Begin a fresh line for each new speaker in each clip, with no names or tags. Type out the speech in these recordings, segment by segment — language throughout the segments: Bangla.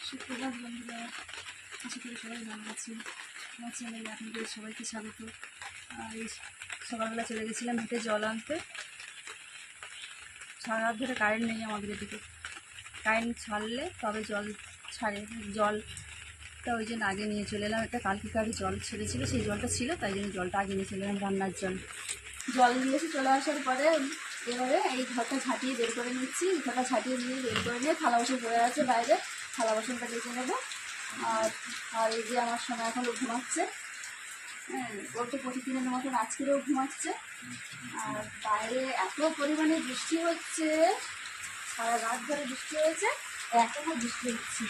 সুপ্রভাত বন্ধুরা, আশা করি সবাই ভালো আছেন। আমার চ্যানেলে আপনাদের সবাইকে স্বাগত। এই সকালবেলা চলে গেছিলাম হেঁটে জল আনতে। সারা রাত ধরে কারেন্ট নেই আমাদের এদিকে। কারেন্ট ছাড়লে তবে জল ছাড়ে, জলটা ওই জন্য আগে নিয়ে চলে এলাম। একটা কালকে জল ছেড়েছিল, সেই জলটা ছিল, তাই জন্য জলটা আগে নিয়ে চলে এলাম। রান্নার জল নিয়ে এসে চলে আসার পরে এবারে এই ঘরটা ঝাঁটিয়ে বের করে নিচ্ছি। ঘরটা ঝাঁটিয়ে নিয়ে বের করে নিয়ে থালা বাসন পড়ে আছে বাইরে, থালা বাসনটা ডেকে নেবো। আর এই যে আমার সোনা এখনও ঘুমাচ্ছে। হ্যাঁ, ওর তো প্রতিদিনের মতন আজকেরও ঘুমাচ্ছে। আর বাইরে এত পরিমাণে বৃষ্টি হচ্ছে, সারা রাত ধরে বৃষ্টি হয়েছে, এখনও বৃষ্টি হচ্ছে।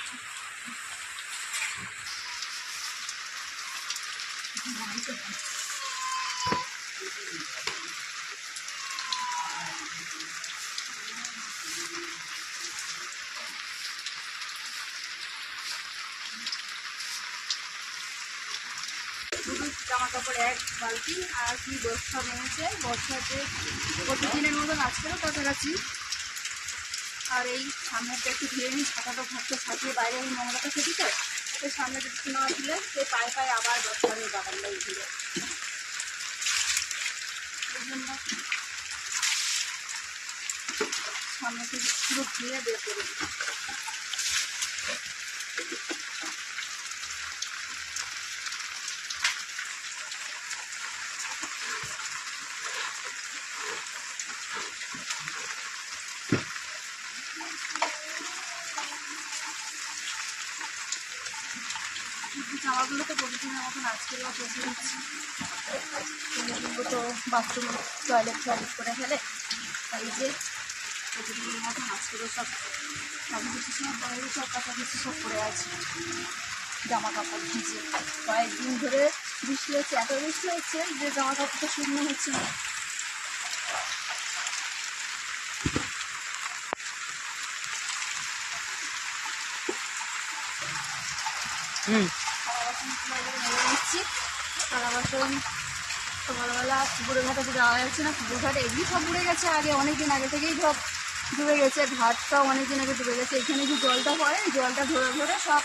জামা কাপড় এক বালতি, আর কি বর্ষা নেমেছে। বর্ষাতে প্রতিদিনের মতন আজকেরও কাছাকাছি। আর এই সামনেটা একটু ধুয়ে নিই, ছাতাটা ঘরটা ছাটিয়ে বাইরে এই নোংরাটা খেতে চাই। সেই সামনে একটু না দিলে সে পায়ে পায়ে আবার বর্ষার বাগানটা উঠে। এই জন্য সামনে থেকে পুরো ধুয়ে বের করে দিই। জামাগুলো তো প্রতিদিনের মতন আজকেরও বসে দিচ্ছি। তো বাথরুম টয়লেট করে ফেলে, তাই যে প্রতিদিনের মতন আজকেরও সব কিছু সময় পরে সব কাছাকাছি সব পড়ে আছে। জামা কাপড় ভিজে কয়েকদিন ধরে বৃষ্টি হচ্ছে, এত বৃষ্টি হচ্ছে যে জামা কাপড়টা শুকনো হচ্ছে না। থালা বাসন মেরে নিচ্ছি। থালা বাসন সকালবেলা পুকুরের ঘাটে তো যাওয়া যাচ্ছে না, পুকুর ঘাটে এমনি সব ডুবে গেছে। আগে অনেকদিন আগে থেকেই সব ডুবে গেছে, ঘাটটাও অনেকদিন আগে ডুবে গেছে। এখানে যে জলটা পড়ে, জলটা ধরে ধরে সব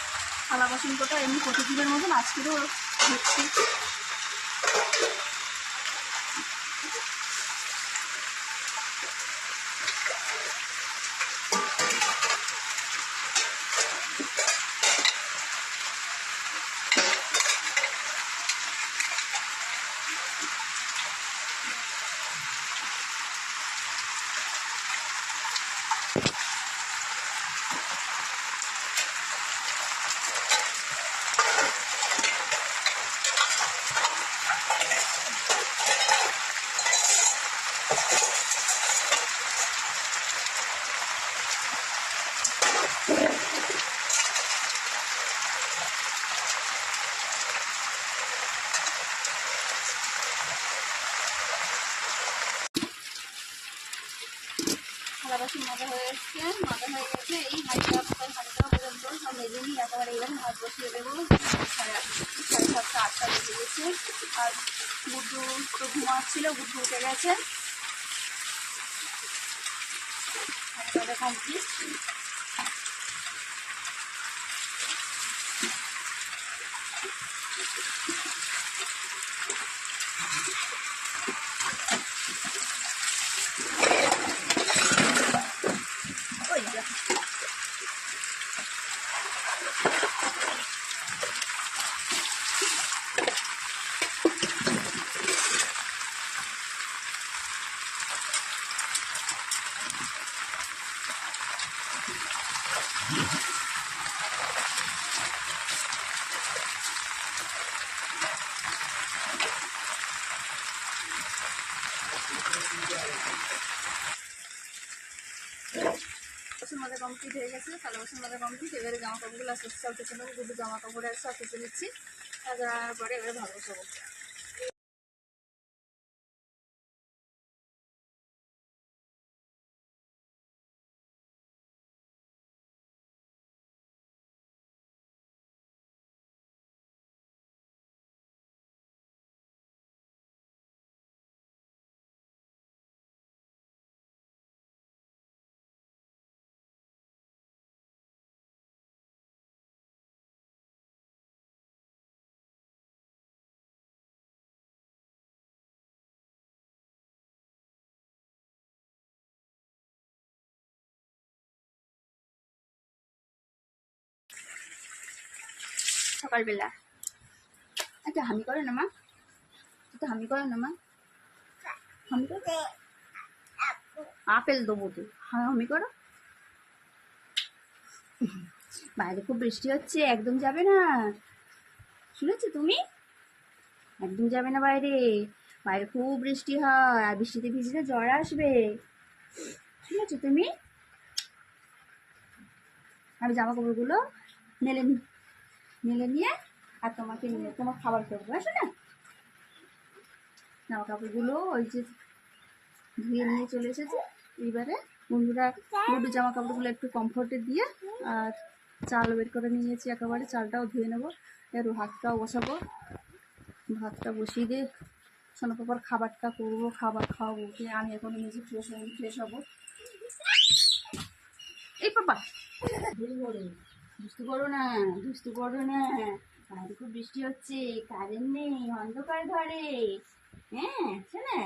থালা বাসন কোটা এমনি প্রতিদিনের মতন আজকেরও হচ্ছে। থালা বাসন মাজা হয়ে গেছে। এই হাঁড়িটা পর্যন্ত সব মেজে নিই, একেবারে এইরকম ভাত বসিয়ে দেবো। 7:30 8টা বেজে গেছে। আর গুড্ডু তো ঘুমাচ্ছিল, গুড্ডু উঠে গেছে। কমপ্লিট। বাসন মাজা কমপ্লিট হয়ে গেছে, থালা বাসন মাজা কমপ্লিট। এবারে জামা কাপড়গুলো আস্তে আস্তে সব কেচে নেবো। দুটো জামা কাপড় সব কেচে নিচ্ছি। তারপরে এবারে ভালো বসাবো। সকালবেলা। একটা হামি করো না মা, একটা হামি করো না মা, হামি করো। আপেল দেবো তো, হামি করো। বাইরে খুব বৃষ্টি হচ্ছে, একদম যাবে না, শুনেছো তুমি? একদম যাবে না বাইরে, বাইরে খুব বৃষ্টি হয়, আর বৃষ্টিতে ভিজলে জ্বর আসবে, শুনেছো তুমি? আমি জামা কাপড়গুলো মেলে মেলে নিয়ে আর তোমাকে নিয়ে তোমার খাবার করবো, আসো না? জামা কাপড়গুলো ওই যে ধুয়ে নিয়ে চলে এসেছে। এইবারে বন্ধুরা গুড্ডু জামা কাপড়গুলো একটু কমফোর্টে দিয়ে আর চাল বের করে নিয়েছি, একেবারে চালটাও ধুয়ে নেবো, এর ভাতটাও বসাবো, ভাতটা বসিয়ে দিয়ে সোনা পাপার খাবারটা করবো, খাবার খাওয়াবো, আমি এখন নিজে ফ্রেশ হবো। এই পাপা দুষ্টু করো না, দুষ্টু করো না, বাইরে খুব বৃষ্টি হচ্ছে, কারেন্ট নেই, অন্ধকার ঘরে, হ্যাঁ শোনা।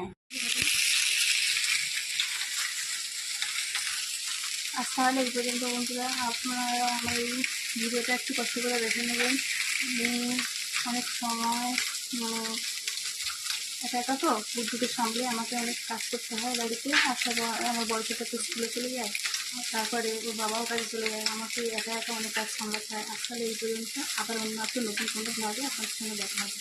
আজ তাহলে এই পর্যন্ত বন্ধুরা, আপনারা আমার এই ভিডিওটা একটু কষ্ট করে দেখে নেবেন। অনেক সময় মানে একা একা তো বুদ্ধুকে সামলে আমাকে অনেক কাজ করতে হয় বাড়িতে, আর সব আমার বয়সটা তো স্কুলে চলে যায়, আর তারপরে ওর বাবাও কাজে চলে যায়, আমাকে একা একা অনেক কাজ সামলাতে হয়। আসলে এই পর্যন্ত, আবার অন্য একটা নতুন কোনো ভাবে আপনার সঙ্গে দেখা হবে।